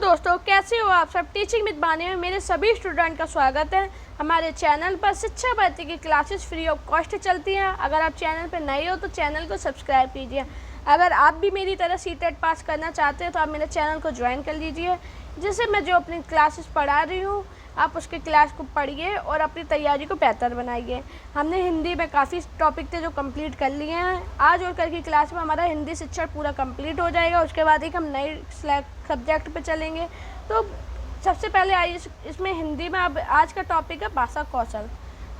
दोस्तों, कैसे हो आप सब। टीचिंग विद बानी में मेरे सभी स्टूडेंट का स्वागत है। हमारे चैनल पर शिक्षा भारती की क्लासेस फ्री ऑफ कॉस्ट चलती हैं। अगर आप चैनल पर नए हो तो चैनल को सब्सक्राइब कीजिए। अगर आप भी मेरी तरह सीटेट पास करना चाहते हैं तो आप मेरे चैनल को ज्वाइन कर लीजिए, जिससे मैं जो अपनी क्लासेस पढ़ा रही हूँ आप उसके क्लास को पढ़िए और अपनी तैयारी को बेहतर बनाइए। हमने हिंदी में काफ़ी टॉपिक थे जो कंप्लीट कर लिए हैं। आज और कल की क्लास में हमारा हिंदी शिक्षण पूरा कंप्लीट हो जाएगा। उसके बाद एक हम नए सब्जेक्ट पे चलेंगे। तो सबसे पहले आइए इसमें हिंदी में अब आज का टॉपिक है भाषा कौशल।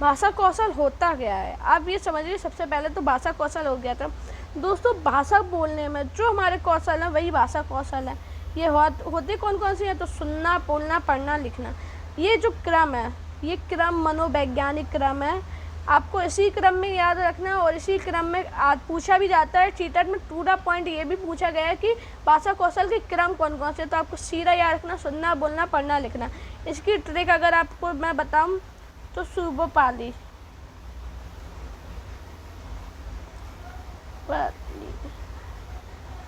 भाषा कौशल होता क्या है आप ये समझिए। सबसे पहले तो भाषा कौशल हो गया था दोस्तों। भाषा बोलने में जो हमारे कौशल है वही भाषा कौशल है। ये होते कौन कौन सी है तो सुनना, बोलना, पढ़ना, लिखना। ये जो क्रम है ये क्रम मनोवैज्ञानिक क्रम है। आपको इसी क्रम में याद रखना और इसी क्रम में आज पूछा भी जाता है। चीटर में पूरा पॉइंट ये भी पूछा गया है कि भाषा कौशल के क्रम कौन कौन से। तो आपको सीधा याद रखना सुनना, बोलना, पढ़ना, लिखना। इसकी ट्रिक अगर आपको मैं बताऊं तो सुबोपाली,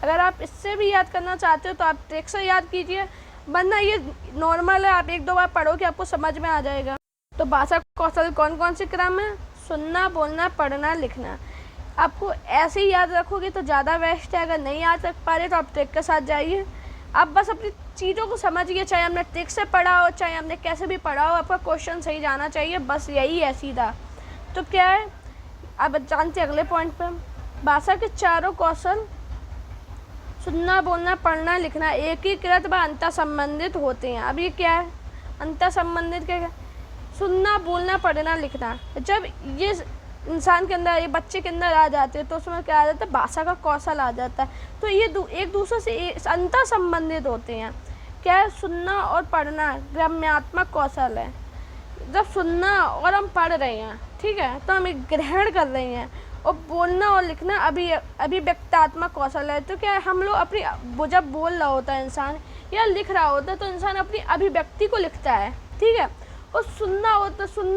अगर आप इससे भी याद करना चाहते हो तो आप ट्रिक से याद कीजिए, वरना ये नॉर्मल है। आप एक दो बार पढ़ोगे आपको समझ में आ जाएगा। तो भाषा कौशल कौन कौन से क्रम है? सुनना, बोलना, पढ़ना, लिखना। आपको ऐसे ही याद रखोगे तो ज़्यादा बेस्ट है। अगर नहीं याद रख पा रहे तो आप ट्रिक के साथ जाइए। आप बस अपनी चीज़ों को समझिए, चाहे हमने ट्रिक से पढ़ा हो चाहे हमने कैसे भी पढ़ा हो, आपका क्वेश्चन सही जाना चाहिए। बस यही है सीधा। तो क्या है अब जानते हैं अगले पॉइंट पर। भाषा के चारों कौशल सुनना, बोलना, पढ़ना, लिखना एकीकृत व अंतर संबंधित होते हैं। अब ये क्या है अंतर संबंधित? क्या है? सुनना, बोलना, पढ़ना, लिखना जब ये इंसान के अंदर, ये बच्चे के अंदर आ जाते हैं तो उसमें क्या आ जाता है? भाषा का कौशल आ जाता है। तो ये एक दूसरे से अंतर संबंधित होते हैं। क्या है? सुनना और पढ़ना ग्राम्यात्मक कौशल है। जब सुनना और हम पढ़ रहे हैं, ठीक है, तो हम एक ग्रहण कर रहे हैं। और बोलना और लिखना अभिव्यक्तात्मक कौशल है। तो क्या है हम लोग अपनी जब बोल रहा होता है इंसान या लिख रहा होता है तो इंसान अपनी अभिव्यक्ति को लिखता है, ठीक है। और सुनना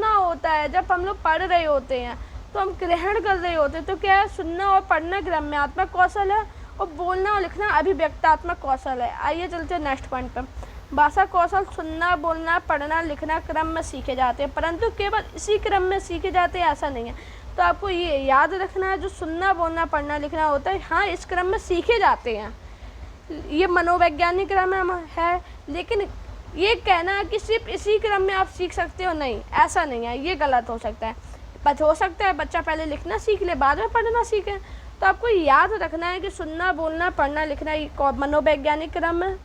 होता है जब हम लोग पढ़ रहे होते हैं तो हम ग्रहण कर रहे होते हैं। तो क्या है सुनना और पढ़ना ग्राम्यात्मक कौशल है और बोलना और लिखना अभिव्यक्तात्मक कौशल है। आइए चलते हैं नेक्स्ट पॉइंट पर। भाषा कौशल सुनना, बोलना, पढ़ना, लिखना क्रम में सीखे जाते हैं, परंतु केवल इसी क्रम में सीखे जाते हैं ऐसा नहीं है। तो आपको ये याद रखना है जो सुनना, बोलना, पढ़ना, लिखना होता है, हाँ इस क्रम में सीखे जाते हैं। ये मनोवैज्ञानिक क्रम है, लेकिन ये कहना है कि सिर्फ इसी क्रम में आप सीख सकते हो, नहीं, ऐसा नहीं है। ये गलत हो सकता है। हो सकता है बच्चा पहले लिखना सीख ले बाद में पढ़ना सीखे। तो आपको याद रखना है कि सुनना, बोलना, पढ़ना, लिखना ये मनोवैज्ञानिक क्रम है।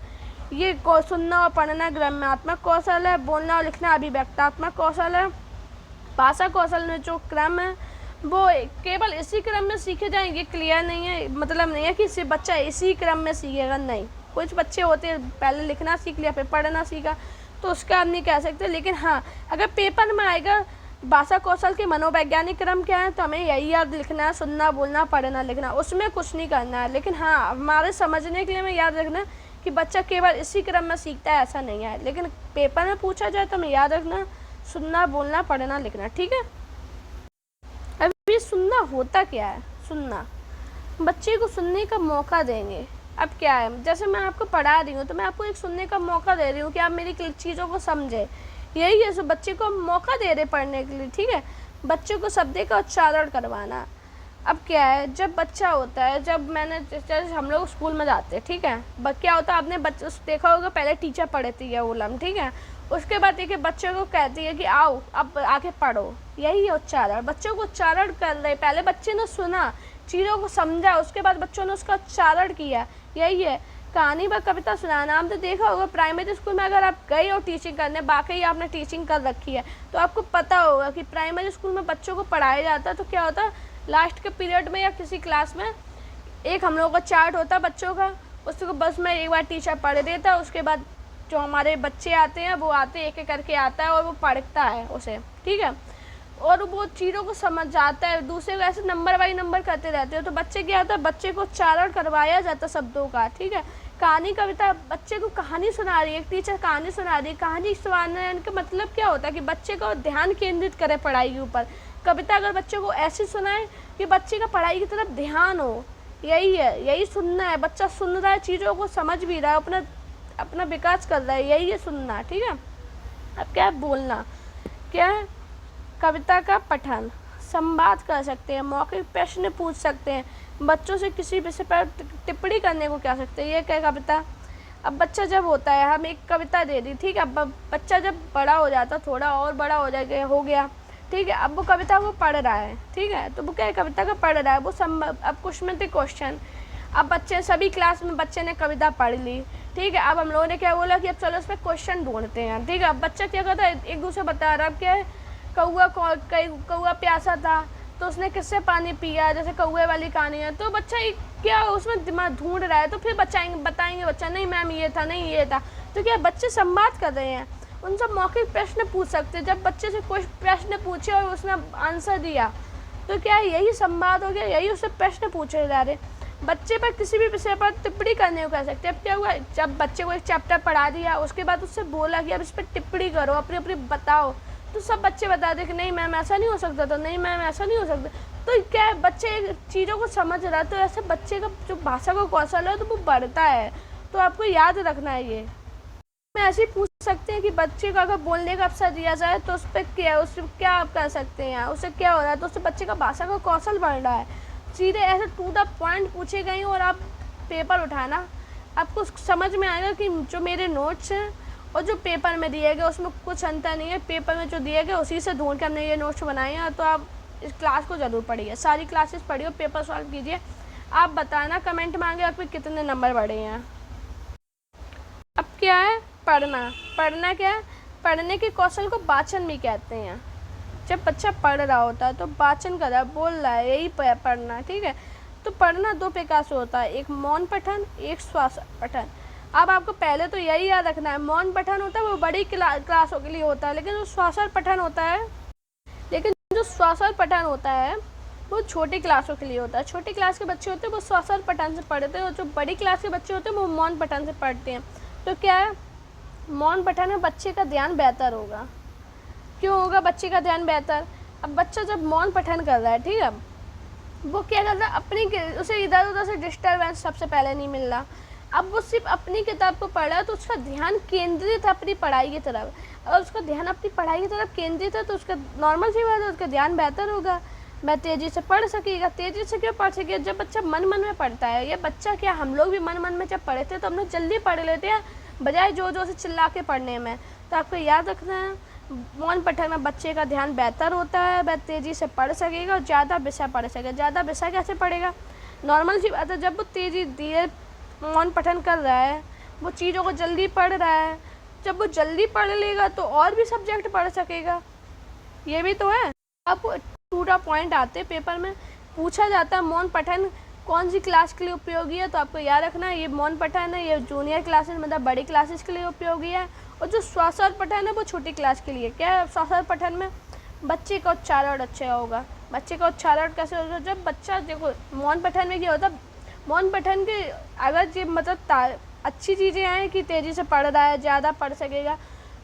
ये सुनना और पढ़ना ग्राम्यात्मक कौशल है। बोलना और लिखना अभिव्यक्तात्मक कौशल है। भाषा कौशल में जो क्रम है वो केवल इसी क्रम में सीखे जाएंगे, क्लियर नहीं है। मतलब नहीं है कि सिर्फ बच्चा इसी क्रम में सीखेगा, नहीं। कुछ बच्चे होते हैं पहले लिखना सीख लिया फिर पढ़ना सीखा, तो उसका हम नहीं कह सकते। लेकिन हाँ अगर पेपर में आएगा भाषा कौशल के मनोवैज्ञानिक क्रम क्या है तो हमें यही याद लिखना है, सुनना, बोलना, पढ़ना, लिखना, उसमें कुछ नहीं करना है। लेकिन हाँ हमारे समझने के लिए हमें याद रखना कि बच्चा केवल इसी क्रम में सीखता है ऐसा नहीं है। लेकिन पेपर में पूछा जाए तो हमें याद रखना सुनना, बोलना, पढ़ना, लिखना, ठीक है। अभी सुनना होता क्या है? सुनना, बच्चे को सुनने का मौका देंगे। अब क्या है जैसे मैं आपको पढ़ा रही हूँ तो मैं आपको एक सुनने का मौका दे रही हूँ कि आप मेरी चीज़ों को समझे। यही है, सो बच्चे को मौका दे रहे पढ़ने के लिए, ठीक है। बच्चे को शब्द का उच्चारण करवाना। अब क्या है जब बच्चा होता है, जब मैंने जैसे हम लोग स्कूल में जाते हैं, ठीक है, क्या होता है आपने बच्चे देखा होगा पहले टीचर पढ़ती है उलम, ठीक है, उसके बाद देखिए बच्चे को कहती है कि आओ अब आके पढ़ो। यही है उच्चारण। बच्चों को उच्चारण कर रहे, पहले बच्चे ने सुना, चीज़ों को समझा, उसके बाद बच्चों ने उसका उच्चारण किया। यही है। कहानी व कविता सुनाना आपने देखा होगा प्राइमरी स्कूल में। अगर आप गए हो टीचिंग करने, बाकी आपने टीचिंग कर रखी है तो आपको पता होगा कि प्राइमरी स्कूल में बच्चों को पढ़ाया जाता है तो क्या होता है लास्ट के पीरियड में या किसी क्लास में एक हम लोगों का चार्ट होता है बच्चों का, उसको बस में एक बार टीचर पढ़ देता है। उसके बाद जो हमारे बच्चे आते हैं वो आते एक एक करके आता है और वो पढ़ता है उसे, ठीक है, और वो चीज़ों को समझ जाता है। दूसरे को ऐसे नंबर बाई नंबर करते रहते हो तो बच्चे क्या होता है बच्चे को उच्चारण करवाया जाता है शब्दों का, ठीक है। कहानी कविता, बच्चे को कहानी सुना रही है, एक टीचर कहानी सुना रही है। कहानी सुनाने का मतलब क्या होता है कि बच्चे को ध्यान केंद्रित करे पढ़ाई के ऊपर। कविता अगर बच्चे को ऐसी सुनाए कि बच्चे का पढ़ाई की तरफ ध्यान हो, यही है, यही सुनना है। बच्चा सुन रहा है, चीज़ों को समझ भी रहा है, अपना अपना विकास कर रहा है, यही है सुनना, ठीक है। अब क्या है बोलना, क्या है कविता का पठन, संवाद कर सकते हैं, मौखिक प्रश्न पूछ सकते हैं, बच्चों से किसी विषय पर टिप्पणी करने को कह सकते हैं, ये क्या कविता। अब बच्चा जब होता है, हम एक कविता दे दी, ठीक है, अब बच्चा जब बड़ा हो जाता, थोड़ा और बड़ा हो गया, ठीक है, अब वो कविता को पढ़ रहा है, ठीक है, तो वो क्या है कविता का पढ़ रहा है, वो अब कुछ में थे क्वेश्चन। अब बच्चे सभी क्लास में बच्चे ने कविता पढ़ ली, ठीक है, अब हम लोगों ने क्या बोला कि अब चलो इस पर क्वेश्चन ढूंढते हैं, ठीक है। अब बच्चा क्या करता है, एक दूसरे बता रहा है, अब क्या है कौआ प्यासा था तो उसने किससे पानी पिया, जैसे कौए वाली कहानी है, तो बच्चा क्या उसमें दिमाग ढूंढ रहा है, तो फिर बताएंगे बच्चा, नहीं मैम ये था, नहीं ये था। तो क्या बच्चे संवाद कर रहे हैं, उनसे मौखिक प्रश्न पूछ सकते हैं। जब बच्चे से कोई प्रश्न पूछे और उसने आंसर दिया तो क्या यही संवाद हो गया, यही उससे प्रश्न पूछे जा रहे। बच्चे पर किसी भी विषय पर टिप्पणी करने को कह सकते हैं। अब क्या हुआ, जब बच्चे को एक चैप्टर पढ़ा दिया, उसके बाद उससे बोला कि अब इस पर टिप्पणी करो, अपनी अपनी बताओ, तो सब बच्चे बता दे कि नहीं मैम ऐसा नहीं हो सकता, तो नहीं मैम ऐसा नहीं हो सकता। तो क्या है बच्चे चीज़ों को समझ रहा है, तो ऐसे बच्चे का जो भाषा का कौशल है तो वो बढ़ता है। तो आपको याद रखना है ये। मैं ऐसे ही पूछ सकते हैं कि बच्चे का अगर बोलने का अवसर दिया जाए तो उस पर क्या आप कर सकते हैं, उससे क्या हो रहा है, तो उससे बच्चे का भाषा का कौशल बढ़ रहा है। सीधे ऐसे टू द पॉइंट पूछे गए और आप पेपर उठाना, आपको समझ में आएगा कि जो मेरे नोट्स हैं और जो पेपर में दिए गए उसमें कुछ अंतर नहीं है। पेपर में जो दिए गए उसी से ढूंढ के हमने ये नोट्स बनाए हैं। तो आप इस क्लास को ज़रूर पढ़िए, सारी क्लासेस पढ़िए, पेपर सॉल्व कीजिए। आप बताना कमेंट में आगे आपके कितने नंबर बढ़े हैं। अब क्या है पढ़ना क्या है, पढ़ने के कौशल को वाचन भी कहते हैं। जब बच्चा पढ़ रहा होता है तो वाचन कर रहा है, बोल रहा है, यही पढ़ना, ठीक है। तो पढ़ना दो प्रकार से होता है, एक मौन पठन, एक श्वास पठन। अब आपको पहले तो यही याद रखना है, मौन पठन होता है वो बड़ी क्लासों के लिए होता है, लेकिन जो श्वासर पठन होता है वो छोटी क्लासों के लिए होता है। छोटी क्लास के बच्चे होते हैं वो श्वासर पठन से पढ़ते हैं और जो बड़ी क्लास के बच्चे होते हैं वो मौन पठन से पढ़ते हैं। तो क्या है, मौन पठन में बच्चे का ध्यान बेहतर होगा। क्यों होगा बच्चे का ध्यान बेहतर? अब बच्चा जब मौन पठन कर रहा है, ठीक है, वो क्या कर रहा है, उसे इधर उधर से डिस्टर्बेंस सबसे पहले नहीं मिल रहा। अब वो सिर्फ अपनी किताब को पढ़ रहा है तो उसका ध्यान केंद्रित है अपनी पढ़ाई की तरफ। अगर उसका ध्यान अपनी पढ़ाई की तरफ केंद्रित है तो उसका नॉर्मल सी बात है, उसका ध्यान बेहतर होगा, वह तेज़ी से पढ़ सकेगा। तेज़ी से क्यों पढ़ सकेगा? जब बच्चा मन में पढ़ता है। ये बच्चा क्या, हम लोग भी मन में जब पढ़े थे तो हम लोग जल्दी पढ़ लेते हैं बजाय जोर जोर से चिल्ला के पढ़ने में। तो आपको याद रखना है, मौन पठन में बच्चे का ध्यान बेहतर होता है, वह तेज़ी से पढ़ सकेगा और ज़्यादा विषय पढ़ सकेगा। ज़्यादा विषय कैसे पढ़ेगा? नॉर्मल सी बात है, जब वो धीरे मौन पठन कर रहा है, वो चीज़ों को जल्दी पढ़ रहा है। जब वो जल्दी पढ़ लेगा तो और भी सब्जेक्ट पढ़ सकेगा, ये भी तो है। आपको टू द पॉइंट आते पेपर में पूछा जाता है मौन पठन कौन सी क्लास के लिए उपयोगी है, तो आपको याद रखना है ये मौन पठन है, ये जूनियर क्लासेस मतलब बड़ी क्लासेस के लिए उपयोगी है। और जो श्वासर पठन है वो छोटी क्लास के लिए। क्या है श्वासर पठन में? बच्चे का उच्चारण अच्छा होगा। बच्चे का उच्चारण कैसे होगा? जब बच्चा, देखो मौन पठन में क्या होता है, मौन पठन के अगर ये मतलब अच्छी चीज़ें हैं कि तेज़ी से पढ़ रहा है, ज़्यादा पढ़ सकेगा,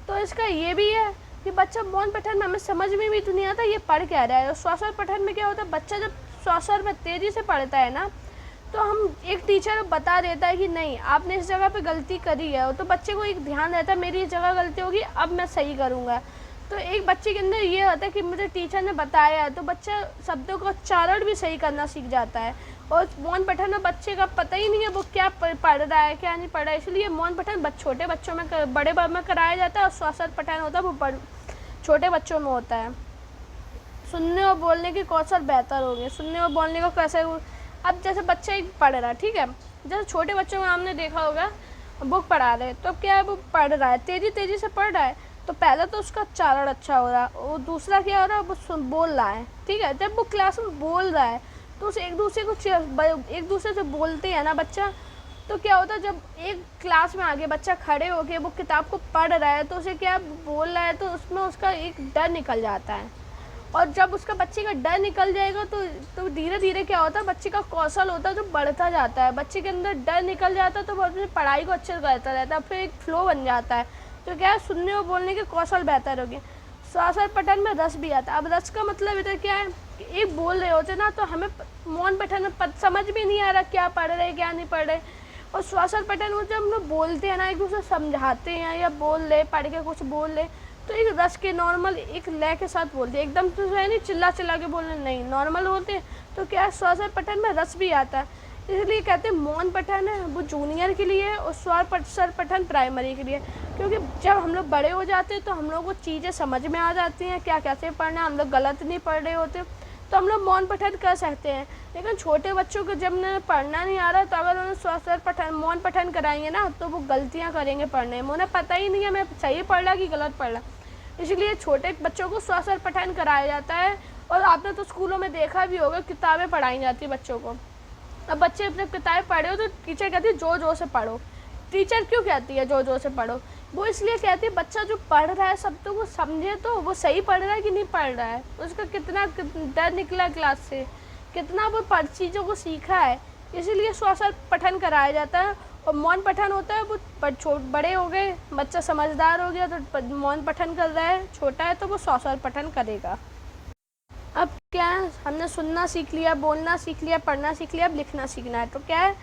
तो इसका ये भी है कि बच्चा मौन पठन में हमें समझ में भी तो नहीं आता ये पढ़ क्या रहा है। और श्वासर पठन में क्या होता है, बच्चा जब श्वासर में तेज़ी से पढ़ता है ना, तो हम एक टीचर बता देता है कि नहीं आपने इस जगह पे गलती करी है, तो बच्चे को एक ध्यान रहता है मेरी इस जगह गलती होगी, अब मैं सही करूँगा। तो एक बच्चे के अंदर ये होता है कि मुझे टीचर ने बताया है, तो बच्चा शब्दों का उच्चारण भी सही करना सीख जाता है। और मौन पठन में बच्चे का पता ही नहीं है वो क्या पढ़ रहा है क्या नहीं पढ़ रहा है, इसलिए मौन पठन छोटे बच्चों में बड़े में कराया जाता है और श्वासर पठन होता है वो छोटे बच्चों में होता है। सुनने और बोलने की कौशल बेहतर हो गए। सुनने और बोलने को कैसे, अब जैसे बच्चा एक पढ़ रहा है, ठीक है, जैसे छोटे बच्चों में हमने देखा होगा बुक पढ़ा रहे, तो क्या है वो पढ़ रहा है, तेज़ी से पढ़ रहा है, तो पहले तो उसका उच्चारण अच्छा हो रहा है, और दूसरा क्या हो रहा है वो बोल रहा है, ठीक है। जब वो क्लास में बोल रहा है तो उसे एक दूसरे से बोलते हैं ना बच्चा, तो क्या होता है जब एक क्लास में आगे बच्चा खड़े होके वो किताब को पढ़ रहा है तो उसे क्या बोल रहा है, तो उसमें उसका एक डर निकल जाता है। और जब उसका बच्चे का डर निकल जाएगा तो धीरे धीरे क्या होता है, बच्चे का कौशल होता है जो बढ़ता जाता है। बच्चे के अंदर डर निकल जाता है तो वो अपनी पढ़ाई को अच्छे से करता रहता है, फिर एक फ्लो बन जाता है। तो क्या है, सुनने और बोलने के कौशल बेहतर हो गए। श्वासर पठन में रस भी आता है। अब रस का मतलब इधर क्या है, एक बोल रहे होते ना तो हमें मौन पठन में समझ भी नहीं आ रहा क्या पढ़ रहे क्या नहीं पढ़ रहे, और श्वासल पैटर्न वो जब हम लोग बोलते हैं ना, एक दूसरे समझाते हैं या बोल ले, पढ़ के कुछ बोल ले, तो एक रस के नॉर्मल एक लय के साथ बोलते हैं, एकदम तो है नहीं चिल्ला चिल्ला के बोलने, नहीं नॉर्मल बोलते हैं, तो क्या है श्वासल पैटर्न में रस भी आता है। इसलिए कहते हैं मौन पठन है वो जूनियर के लिए और स्वर पठन प्राइमरी के लिए, क्योंकि जब हम लोग बड़े हो जाते हैं तो हम लोग को चीज़ें समझ में आ जाती हैं, क्या कैसे पढ़ना है, हम लोग गलत नहीं पढ़ रहे होते, तो हम लोग मौन पठन कर सकते हैं। लेकिन छोटे बच्चों को जब उन्हें पढ़ना नहीं आ रहा, तो अगर उन्हें स्वर पठन मौन पठन कराएंगे ना, तो वो गलतियाँ करेंगे पढ़ने में, उन्हें पता ही नहीं है मैं सही पढ़ रहा कि गलत पढ़ रहा। इसलिए छोटे बच्चों को स्वर पठन कराया जाता है। और आपने तो स्कूलों में देखा भी होगा, किताबें पढ़ाई जाती है बच्चों को। अब बच्चे अपने किताबें पढ़े हो तो टीचर कहती है जोर जोर से पढ़ो। टीचर क्यों कहती है जोर जोर से पढ़ो? वो इसलिए कहती है बच्चा जो पढ़ रहा है सब तो वो समझे, तो वो सही पढ़ रहा है कि नहीं पढ़ रहा है, उसका कितना डर निकला क्लास से, कितना वो चीज़ों को सीखा है। इसीलिए श्वासल पठन कराया जाता है। और मौन पठन होता है वो बड़े हो गए, बच्चा समझदार हो गया तो मौन पठन कर रहा है, छोटा है तो वो श्वासल पठन करेगा। अब क्या है, हमने सुनना सीख लिया, बोलना सीख लिया, पढ़ना सीख लिया, अब लिखना सीखना है। तो क्या है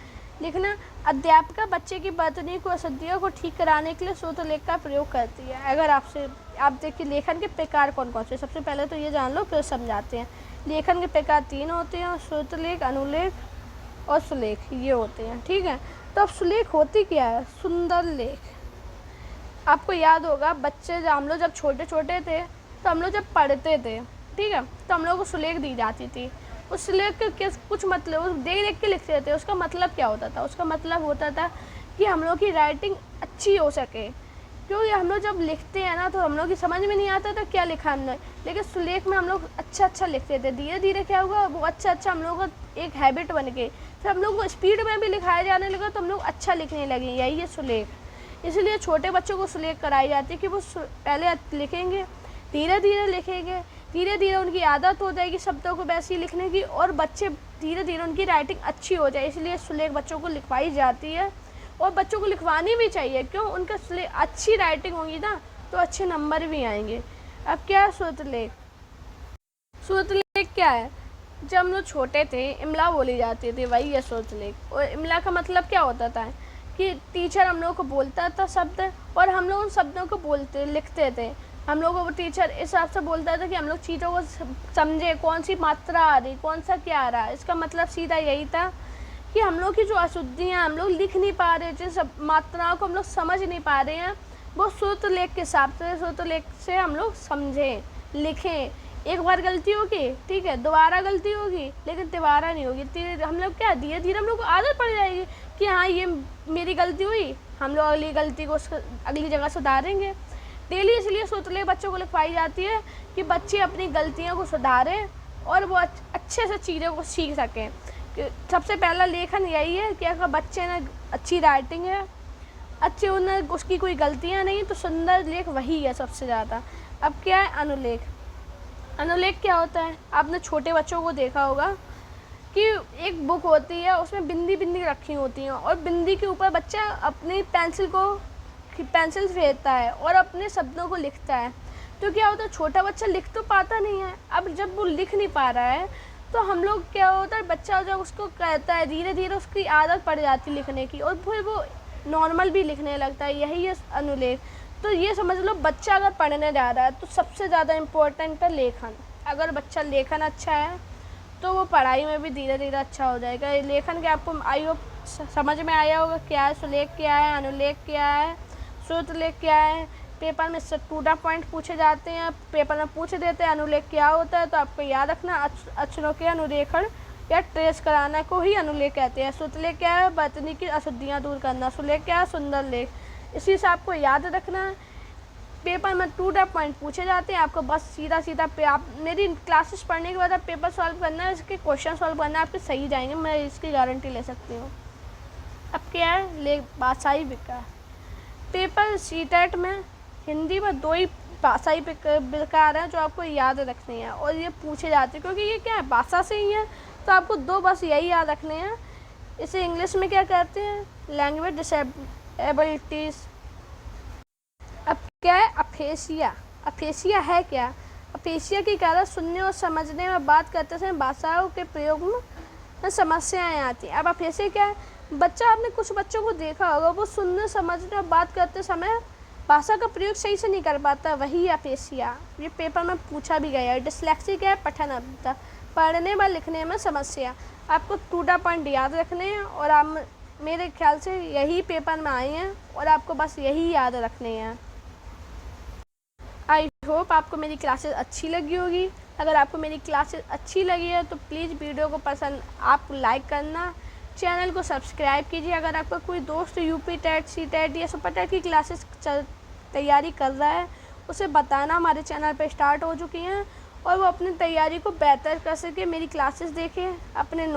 लिखना? अध्यापिका बच्चे की वर्तनी को अशुद्धियों को ठीक कराने के लिए श्रुतलेख का प्रयोग करती है। अगर आप देखिए लेखन के प्रकार कौन कौन से, सबसे पहले तो ये जान लो फिर समझाते हैं। लेखन के प्रकार 3 होते हैं, श्रुतलेख, अनुलेख और सुलेख, ये होते हैं। ठीक है, तो अब सुलेख होती क्या है? सुंदर लेख। आपको याद होगा बच्चे हम लोग जब छोटे छोटे थे तो हम लोग जब पढ़ते थे, ठीक है, तो हम लोग को सुलेख दी जाती थी। उस सुलेख के कुछ मतलब देख देख के लिखते थे। उसका मतलब क्या होता था? उसका मतलब होता था कि हम लोग की राइटिंग अच्छी हो सके, क्योंकि हम लोग जब लिखते हैं ना तो हम लोग की समझ में नहीं आता था क्या लिखा हमने, लेकिन सुलेख में हम लोग अच्छा लिखते थे। धीरे धीरे क्या हुआ, वो अच्छा हम लोग का एक हैबिट बन गई, फिर हम लोग को स्पीड में भी लिखाया जाने लगा तो हम लोग अच्छा लिखने लगे। यही है सुलेख। इसलिए छोटे बच्चों को सुलेख कराई जाती है कि वो पहले लिखेंगे, धीरे धीरे लिखेंगे, धीरे धीरे उनकी आदत हो जाएगी शब्दों को वैसे ही लिखने की, और बच्चे धीरे धीरे उनकी राइटिंग अच्छी हो जाए। इसलिए सुलेख बच्चों को लिखवाई जाती है और बच्चों को लिखवानी भी चाहिए। क्यों? उनका अच्छी राइटिंग होगी ना तो अच्छे नंबर भी आएंगे। अब क्या है श्रुतलेख? श्रुतलेख क्या है? जब हम लोग छोटे थे इमला बोली जाती थी, वही है श्रुतलेख। और इमला का मतलब क्या होता था कि टीचर हम लोग को बोलता था शब्द और हम लोग उन शब्दों को लिखते थे। हम लोग को टीचर इस हिसाब से बोलता था कि हम लोग चीज़ों को समझे, कौन सी मात्रा आ रही, कौन सा क्या आ रहा है। इसका मतलब सीधा यही था कि हम लोग की जो अशुद्धियाँ हम लोग लिख नहीं पा रहे, जिस मात्राओं को हम लोग समझ नहीं पा रहे हैं, वो श्रुतलेख के हिसाब से, श्रुतलेख से हम लोग समझें, लिखें। एक बार गलती होगी, ठीक है, दोबारा गलती होगी, लेकिन तिबारा नहीं होगी। हम लोग क्या धीरे धीरे हम लोग को आदत पड़ जाएगी कि हाँ ये मेरी गलती हुई, हम लोग अगली गलती को अगली जगह सुधारेंगे डेली। इसलिए श्रुतलेख बच्चों को लिखवाई जाती है कि बच्चे अपनी गलतियों को सुधारें और वो अच्छे से चीज़ों को सीख सकें। सबसे पहला लेखन यही है कि अगर बच्चे ने अच्छी राइटिंग है, अच्छे उन्हें उसकी कोई गलतियाँ नहीं, तो सुंदर लेख वही है सबसे ज़्यादा। अब क्या है अनुलेख? अनुलेख क्या होता है? आपने छोटे बच्चों को देखा होगा कि एक बुक होती है, उसमें बिंदी रखी होती हैं और बिंदी के ऊपर बच्चा अपनी पेंसिल फेरता है और अपने शब्दों को लिखता है। तो क्या होता है, छोटा बच्चा लिख तो पाता नहीं है। अब जब वो लिख नहीं पा रहा है तो हम लोग क्या होता है, बच्चा जब उसको कहता है धीरे धीरे उसकी आदत पड़ जाती है लिखने की और फिर वो नॉर्मल भी लिखने लगता है। यही है अनुलेख। तो ये समझ लो बच्चा अगर पढ़ने जा रहा है तो सबसे ज़्यादा इम्पोर्टेंट है लेखन। अगर बच्चा लेखन अच्छा है तो वो पढ़ाई में भी धीरे धीरे अच्छा हो जाएगा। लेखन के आपको आई होप समझ में आया होगा क्या है सुलेख, क्या है अनुलेख, क्या है श्रुतलेख, क्या है। पेपर में टूटा पॉइंट पूछे जाते हैं, पेपर में पूछ देते हैं अनुलेख क्या होता है, तो आपको याद रखना अक्षरों के अनुरेखण या ट्रेस कराना को ही अनुलेख कहते हैं। श्रुतलेख क्या है? वर्तनी की अशुद्धियाँ दूर करना। सुलेख क्या है? सुंदर लेख। इसी से आपको याद रखना है। पेपर में टूटा पॉइंट पूछे जाते हैं, आपको बस सीधा आप मेरी क्लासेस पढ़ने के बाद आप पेपर सॉल्व करना है, इसके क्वेश्चन सॉल्व करना है, आपके सही जाएंगे, मैं इसकी गारंटी ले सकती हूँ। अब क्या है भाषाई विकार? पेपर सीटेट में हिंदी में 2 ही भाषाई विकार हैं जो आपको याद रखनी है और ये पूछे जाते हैं क्योंकि ये क्या है भाषा से ही है, तो आपको 2 बस यही याद रखने हैं। इसे इंग्लिश में क्या कहते हैं? Language disabilities. अब क्या है अफेसिया? अफेसिया है क्या? अफेसिया के कारण सुनने और समझने में बात करते समय भाषाओं के प्रयोग में समस्याएं आती हैं। अब अफेसिया क्या है? बच्चा, आपने कुछ बच्चों को देखा होगा, वो सुनने समझने और बात करते समय भाषा का प्रयोग सही से नहीं कर पाता, वही अपेशिया। ये पेपर में पूछा भी गया है। डिसलेक्सी क्या है? पठन अधमता, पढ़ने व लिखने में समस्या। आपको 2 पॉइंट याद रखने हैं और आप मेरे ख्याल से यही पेपर में आए हैं और आपको बस यही याद रखने हैं। आई होप आपको मेरी क्लासेस अच्छी लगी होगी। अगर आपको मेरी क्लासेस अच्छी लगी है तो प्लीज़ वीडियो को पसंद आप लाइक करना, चैनल को सब्सक्राइब कीजिए। अगर आपका कोई दोस्त यूपी टेट, सी टेट या सुपर टेट की क्लासेस तैयारी कर रहा है, उसे बताना हमारे चैनल पे स्टार्ट हो चुकी हैं और वो अपनी तैयारी को बेहतर कर सके। मेरी क्लासेस देखें, अपने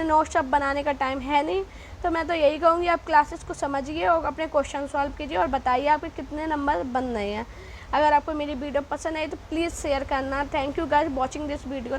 नोट्स अब बनाने का टाइम है नहीं, तो मैं तो यही कहूँगी आप क्लासेस को समझिए और अपने क्वेश्चन सॉल्व कीजिए और बताइए आपके कितने नंबर बन रहे हैं। अगर आपको मेरी वीडियो पसंद आई तो प्लीज़ शेयर करना। Thank you guys watching this video.